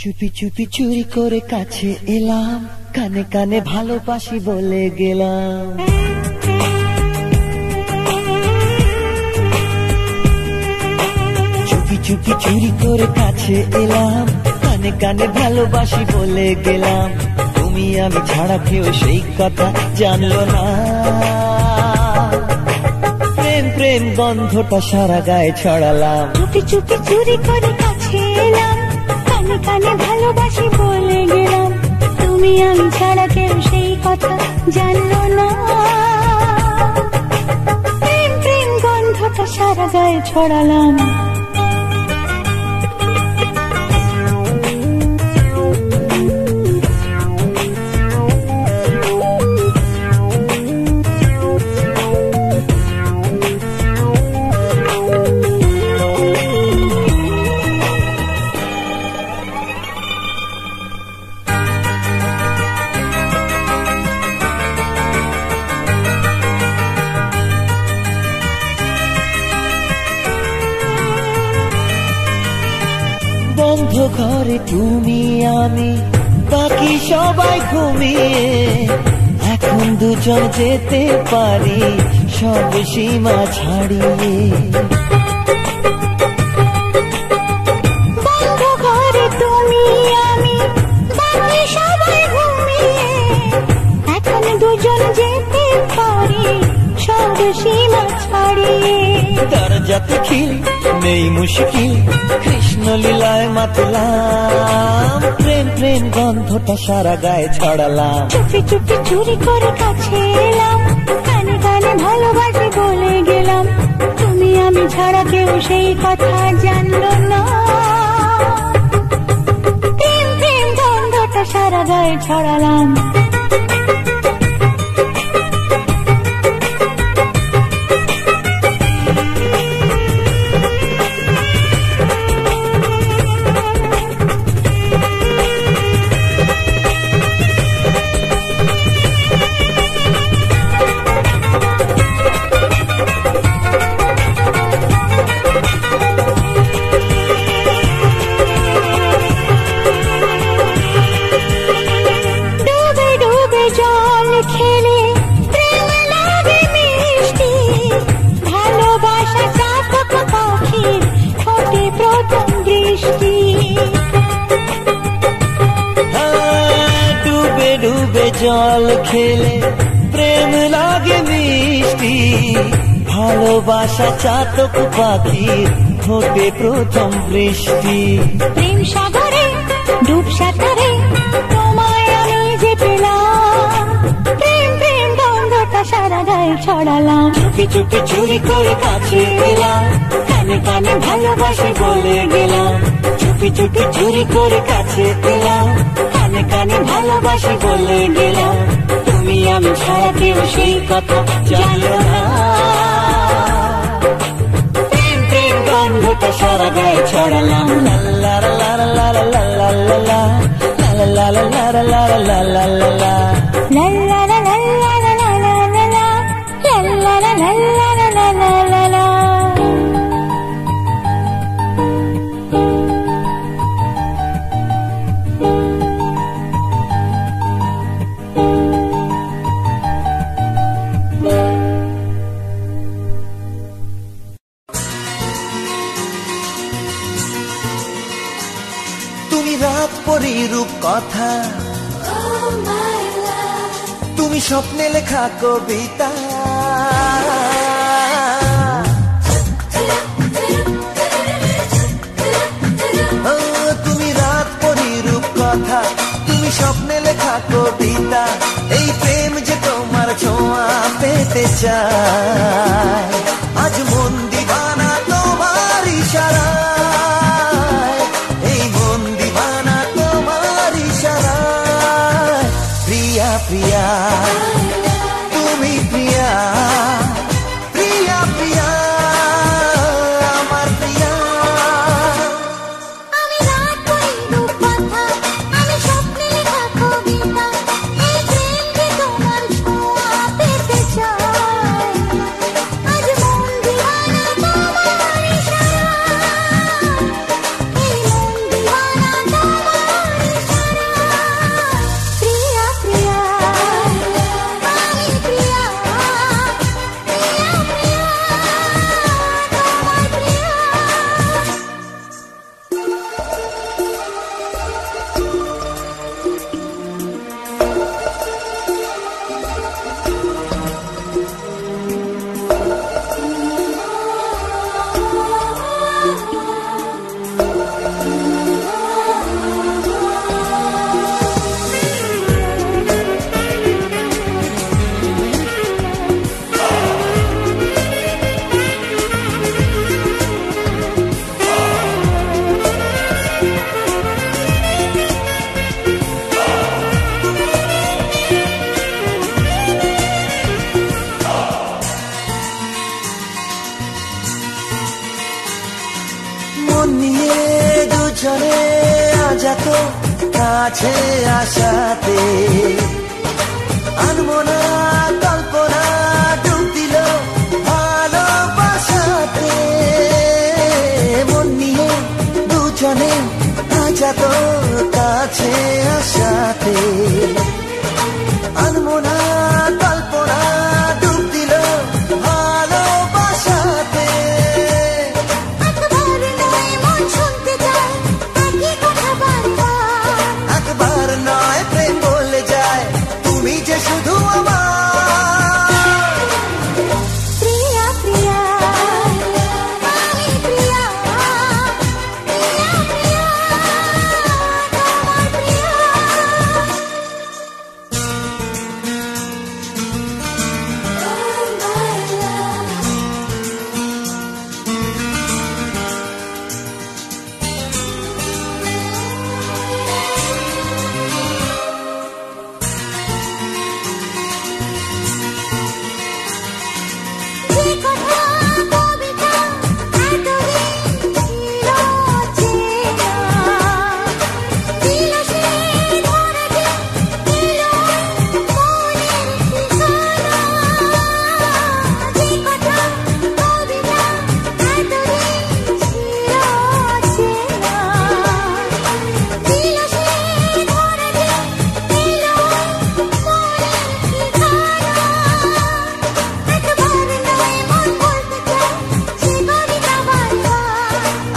চুপি চুপি চুরি করে কাছে এলাম, কানে কানে ভালোবাসি বলে গেলাম। চুপি চুপি চুরি করে কাছে এলাম, কানে কানে ভালোবাসি বলে গেলাম। তুমি আমি ছাড়া কেউ সেই কথা জানলো না। প্রেম প্রেম গন্ধটা সারা গায়ে ছড়ালাম। চুপি চুপি চুরি করে কাছে এলাম, কানে কানে ভালোবাসি বলে গেলাম। তুমি আমি ছাড়া কেউ সেই কথা জানলো না। প্রেম প্রেম গন্ধটা সারা গায়ে ছড়ালাম। বন্ধ ঘরে তুমি আমি, বাকি সবাই ঘুমিয়ে। এখন দুজন যেতে পারি সব সীমা ছাড়িয়ে। বন্ধ ঘরে তুমি আমি, বাকি সবাই ঘুমিয়ে। এখন দুজন যেতে পারি সব সীমা ছাড়িয়ে। দরজাতে খিল নেই মুশকিল, কৃষ্ণ লীলায় মাতলাম। প্রেম প্রেম গন্ধটা সারা গায়ে ছড়ালাম। চুপি চুপি চুরি করে কাছে এলাম, কানে কানে ভালোবাসি বলে গেলাম। তুমি আমি ছাড়া কেউ সেই কথা জানলো না। প্রেম প্রেম গন্ধটা সারা গায়ে ছড়ালাম। জল খেলে প্রেম লাগে মিষ্টি, ভালোবাসা চাতক পাখির ফোটে প্রথম বৃষ্টি। প্রেম সাগরে ডুব সাঁতারে তোমায় আমি যে পেলাম। প্রেম প্রেম গন্ধটা সারা গায়ে ছড়ালাম। চুপি চুপি চুরি করে কাছে এলাম, কানে কানে ভালোবাসি বলে গেলাম। চুপি চুপি চুরি করে কাছে এলাম, কানে কানে ভালোবাসি বলে গেলাম। তুমি আমি ছাড়া কেউ সেই কথা জানলো না। প্রেম প্রেম গন্ধটা সারা গায়ে ছড়ালাম। লা লা লা লা লা লা লা লা লা লা লা লা লা লা লা লা লা লা লা। রাত পরি রূপ কথা, তুমি স্বপ্নে লেখা কবিতা। তুমি রাত পরি রূপ কথা, তুমি স্বপ্নে লেখা কবিতা। এই প্রেম যে তোমার ছোঁয়া পেতে চায়, আজ মন দিবানা তোমার ইশারা। প্রিয়া তুমি প্রিয়া, প্রিয়া প্রিয়া আমার প্রিয়া। আমি রাত পরি রূপ কথা, আমি স্বপ্নে লেখা কবিতা। এই প্রেম যে তোমার ছোঁয়া পেতে চায়, আজ তো কাছে আসাতে আনমনা কল্পনা ডুব দিল ভালোবাসাতে মন নিয়ে দুজনে আজা তো কাছে আসাতে আনমনা কল্পনা ডুব দিল ভালোবাসাতে একবার নয় প্রেম বলে যায় তুমি যে শুধু আমার প্রিয়া প্রিয়া আমি প্রিয়া প্রিয়া প্রিয়া তোমার প্রিয়া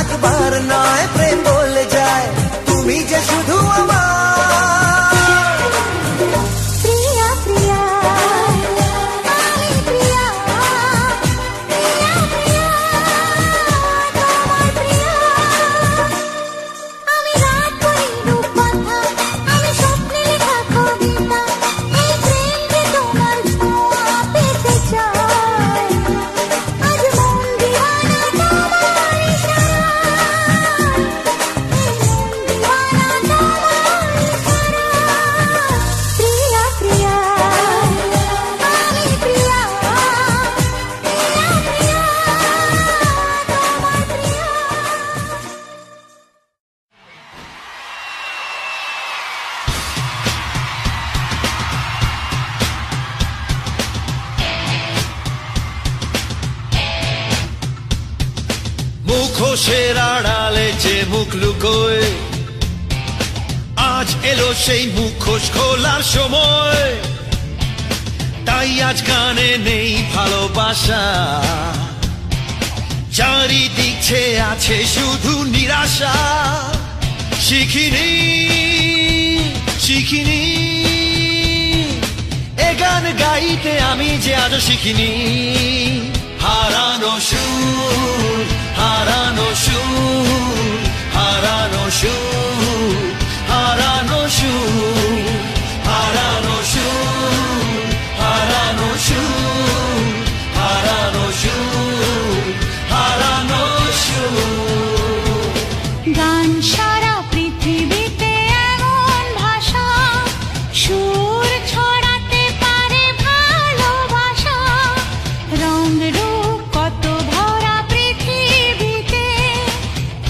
একবার নয় প্রেম বলে যায় তুমি যে শুধু আমার প্রিয়া প্রিয়া আমি প্রিয়া প্রিয়া প্রিয়া তোমার প্রিয়া আমি রাত করি রূপকথা আমি স্বপ্নে লেখা কবিতা এই প্রেমকে তোমার ছোঁয়া পেতে চাই আজ মন দিওয়ানা তোমার ইশারায় মন দিওয়ানা তোমার ইশারায় প্রিয়া প্রিয়া আমি প্রিয়া প্রিয়া প্রিয়া তোমার প্রিয়া মুখোশের আড়ালে যে মুখ লুকোয় আজ এলো সেই মুখোশ খোলার সময় তাই আজ গানে নেই ভালোবাসা চারিদিক ছেয়ে আছে শুধু নিরাশা শিখিনি শিখিনি এ গান গাইতে আমি যে আজও শিখিনি হারানো সুর হারানো সুর হারানো সুর হারানো সুর হারানো সুর হারানো সুর হারানো সুর হারানো সুর গান সারা পৃথিবীতে এমন ভাষা সুর ছড়াতে পারে ভালোবাসা রং রূপ কত ভরা পৃথিবীতে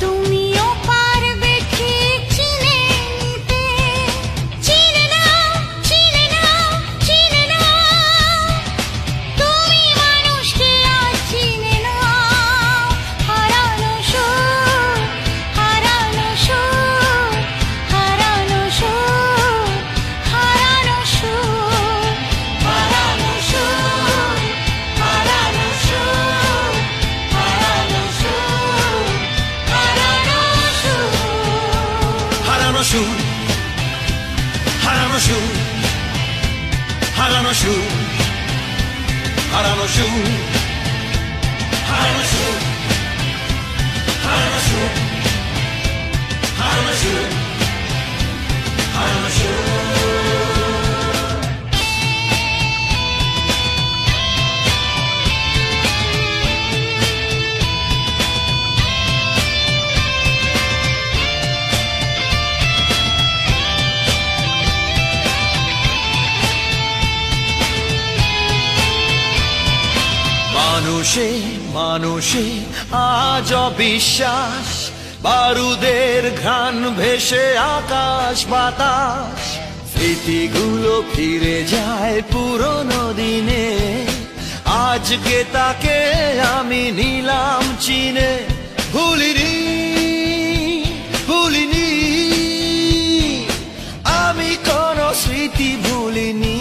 তুমিও পারবে ঠিক চিনে নিতে চিনে নাও চিনে নাও চিনে নাও তুমি মানুষকে আজ চিনে নাও হারানো সুর হারানো সুর হারানো সুর হারানো সুর হারানো সুর হারানো সুর হারানো সুর হারানো সুর হারানো সুর হারানো সুর হারানো সুর হারানো সুর হারানো সুর হারানো সুর হারানো সুর হারানো সুর মানুষে মানুষে আজ অবিশ্বাস বারুদের ঘ্রাণ ভেসে আকাশ বাতাস, স্মৃতিগুলো ফিরে যায় পুরনো দিনে। আজকে তাকে আমি নিলাম চিনে, ভুলিনি ভুলিনি, আমি কোন স্মৃতি ভুলিনি।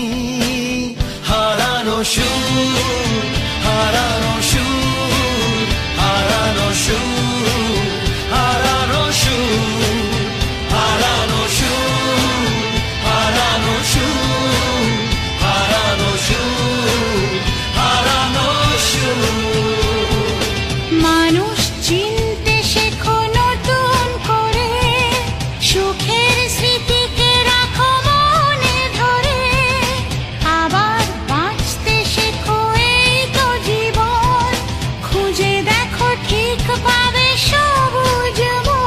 হারানো সুর, হারানো সুর, হারানো সুর, হারানো সুর, হারানো সুর, হারানো সুর, হারানো সুর, হারানো সুর। মানুষ চিনতে শেখো নতুন করে, সুখের স্মৃতিকে রাখো মনে ধরে। আবার বাঁচতে শেখো, এই তো জীবন, খুঁজে দেখো ঠিক পাবে সবুজ মন।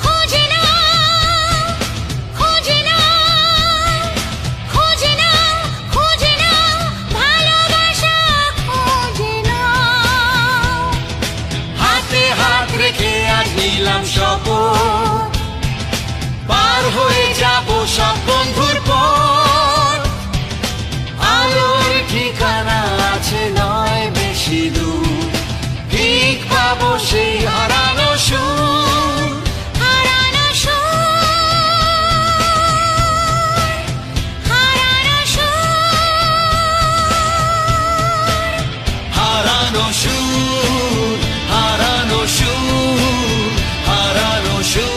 খোঁজে না, খোঁজে না, খোঁজে না, খোঁজে না, ভালোবাসা খোঁজে না। হাতে হাত রেখে আজ নিলাম শপথ, পার হয়ে যাব সব বন্ধুর পথ। আলোর ঠিকানা আছে নয় বেশি দূর, ঠিক পাবো সেই হারানো সুর। হারানো সুর, হারানো সুর, হারানো সুর, হারানো সুর, হারানো সুর,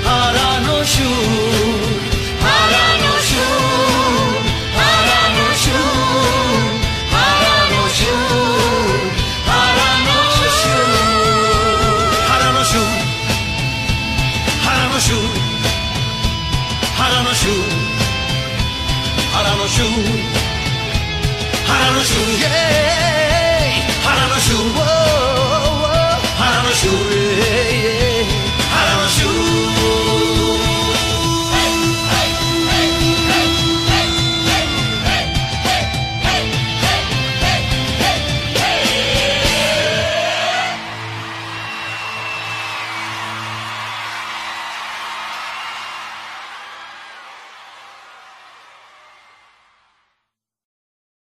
হারানো সুর, হারানো সুর, হারানো সুর, হারানো সুর, হারানো সুর, হারানো সুর, হারানো সুর, হারানো সুর, হারানো সুর, হারানো সুর,